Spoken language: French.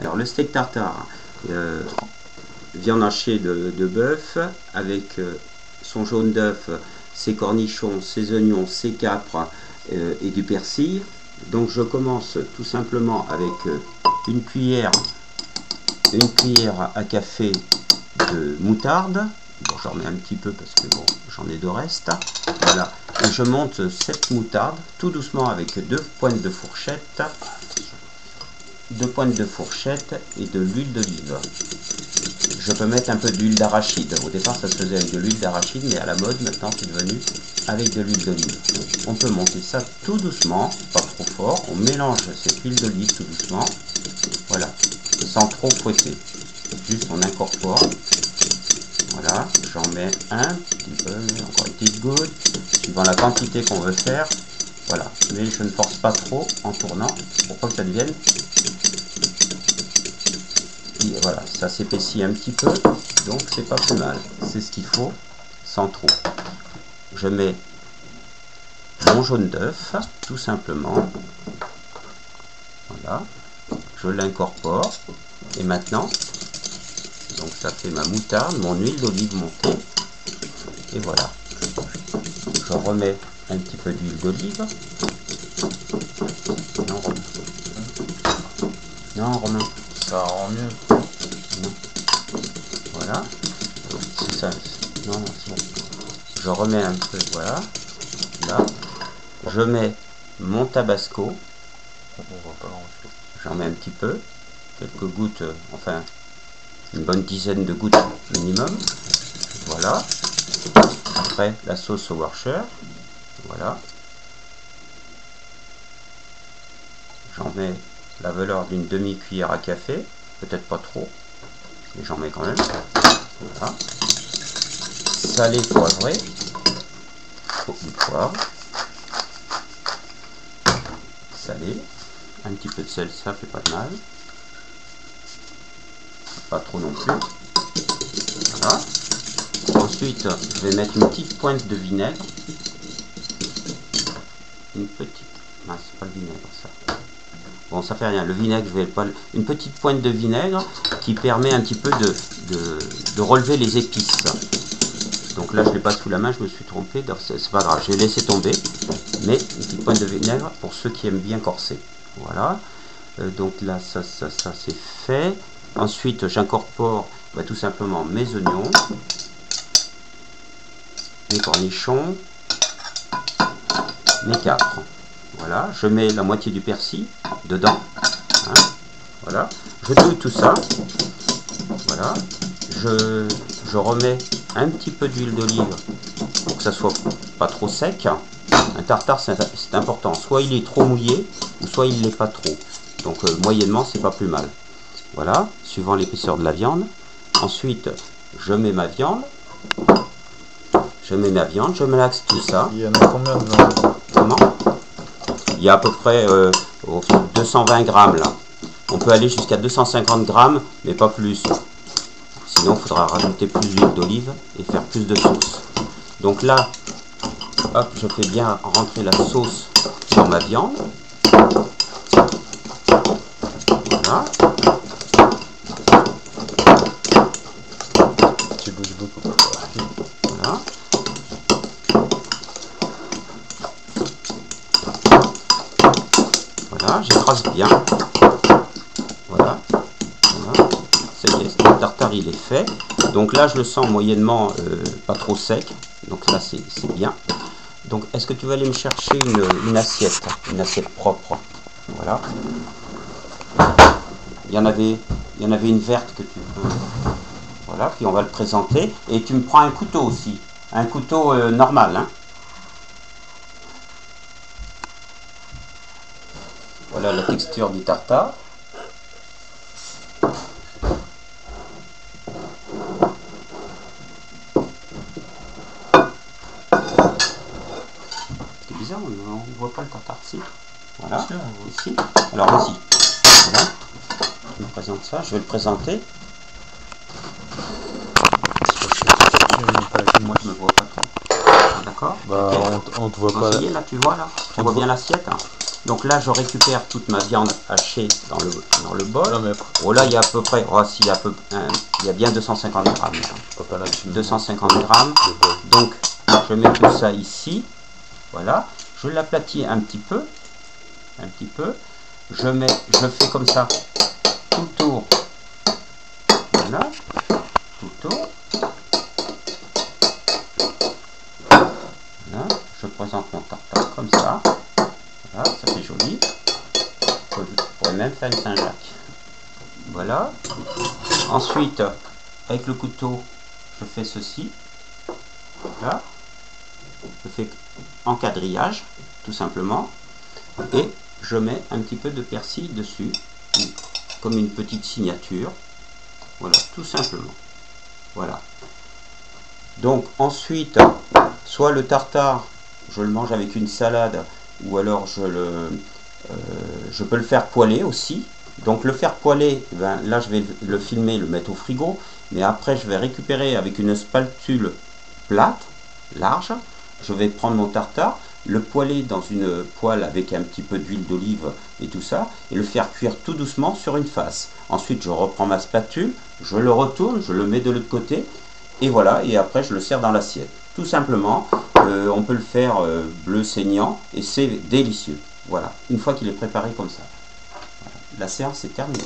Alors le steak tartare, viande hachée de bœuf avec son jaune d'œuf, ses cornichons, ses oignons, ses capres et du persil. Donc je commence tout simplement avec une cuillère à café de moutarde. Bon, j'en mets un petit peu parce que bon, j'en ai de reste. Voilà. Et je monte cette moutarde tout doucement avec deux pointes de fourchette et de l'huile d'olive. Je peux mettre un peu d'huile d'arachide. Au départ, ça se faisait avec de l'huile d'arachide, mais à la mode, maintenant, c'est devenu avec de l'huile d'olive. On peut monter ça tout doucement, pas trop fort. On mélange cette huile d'olive tout doucement. Voilà. Sans trop fouetter. Juste, on incorpore. Voilà. J'en mets un petit peu, encore une petite goutte, suivant la quantité qu'on veut faire. Voilà. Mais je ne force pas trop en tournant, pour pas que ça devienne. Et voilà, ça s'épaissit un petit peu, donc c'est pas plus mal. C'est ce qu'il faut, sans trop. Je mets mon jaune d'œuf, tout simplement. Voilà, je l'incorpore. Et maintenant, donc ça fait ma moutarde, mon huile d'olive montée. Et voilà. Je remets un petit peu d'huile d'olive. Non, Romain. Ça rend mieux. Non. Voilà. C'est ça. Non, c'est bon. Je remets un peu, voilà. Là. Je mets mon tabasco. On voit pas grand chose. J'en mets un petit peu. Quelques gouttes, enfin, une bonne dizaine de gouttes minimum. Voilà. Après, la sauce au Worcestershire. Voilà. J'en mets la valeur d'une demi-cuillère à café. Peut-être pas trop, mais j'en mets quand même. Voilà. Salé, poivré. Du poivre. Salé. Un petit peu de sel, ça fait pas de mal. Pas trop non plus. Voilà. Ensuite, je vais mettre une petite pointe de vinaigre. Une petite. Non, c'est pas le vinaigre, ça. Bon, ça fait rien. Le vinaigre, je vais pas. Une petite pointe de vinaigre qui permet un petit peu de relever les épices. Donc là, je ne l'ai pas sous la main, je me suis trompé. C'est pas grave, je vais laisser tomber. Mais une petite pointe de vinaigre pour ceux qui aiment bien corser. Voilà. Donc là, ça c'est fait. Ensuite, j'incorpore tout simplement mes oignons, mes cornichons, mes capres. Voilà, je mets la moitié du persil dedans. Hein, voilà, je touille tout ça. Voilà, je remets un petit peu d'huile d'olive pour que ça soit pas trop sec. Un tartare, c'est important. Soit il est trop mouillé, ou soit il l'est pas trop. Donc moyennement, c'est pas plus mal. Voilà, suivant l'épaisseur de la viande. Ensuite, je mets ma viande. Je malaxe tout ça. Il y en a combien de viande? Comment? Il y a à peu près 220 grammes là. On peut aller jusqu'à 250 grammes, mais pas plus. Sinon, il faudra rajouter plus d'huile d'olive et faire plus de sauce. Donc là, hop, je fais bien rentrer la sauce dans ma viande. Voilà. Tu bouges beaucoup. Voilà. Voilà, j'écrase bien. Voilà. Voilà. Ça y est, le tartare il est fait. Donc là, je le sens moyennement pas trop sec. Donc là, c'est bien. Donc, est-ce que tu vas aller me chercher une assiette propre? Voilà. Il y en avait une verte que tu peux. Voilà, puis on va le présenter. Et tu me prends un couteau aussi. Un couteau normal, hein. Voilà la texture du tartare. C'est bizarre, on ne voit pas le tartare ici. Voilà, ici. Alors vas-y. Voilà. Je me présente ça, je vais le présenter. Moi je me vois pas trop. D'accord. Bah, on te voit pas. Là, tu vois là. Tu vois bien l'assiette. Hein. Donc là, je récupère toute ma viande hachée dans le bol. Non, mais Oh là, il y a à peu près, oh, si, il y a bien 250 grammes. pas là dessus. 250 grammes. Donc, je mets tout ça ici. Voilà. Je l'aplatis un petit peu. Je fais comme ça tout le tour. Voilà. Tout le tour. Voilà. Je présente mon tartare comme ça. Voilà, ça fait joli. Je pourrais même faire une Saint-Jacques. Voilà. Ensuite, avec le couteau, je fais ceci. Voilà. Je fais en quadrillage, tout simplement. Et je mets un petit peu de persil dessus, comme une petite signature. Voilà, tout simplement. Voilà. Donc ensuite, soit le tartare, je le mange avec une salade, ou alors je peux le faire poêler aussi. Donc le faire poêler, ben, là je vais le filmer, le mettre au frigo, mais après je vais récupérer avec une spatule plate, large, je vais prendre mon tartare, le poêler dans une poêle avec un petit peu d'huile d'olive et tout ça, et le faire cuire tout doucement sur une face. Ensuite je reprends ma spatule, je le retourne, je le mets de l'autre côté, et voilà, et après je le sers dans l'assiette. Tout simplement, on peut le faire bleu saignant, et c'est délicieux. Voilà, une fois qu'il est préparé comme ça. Voilà. La séance est terminée.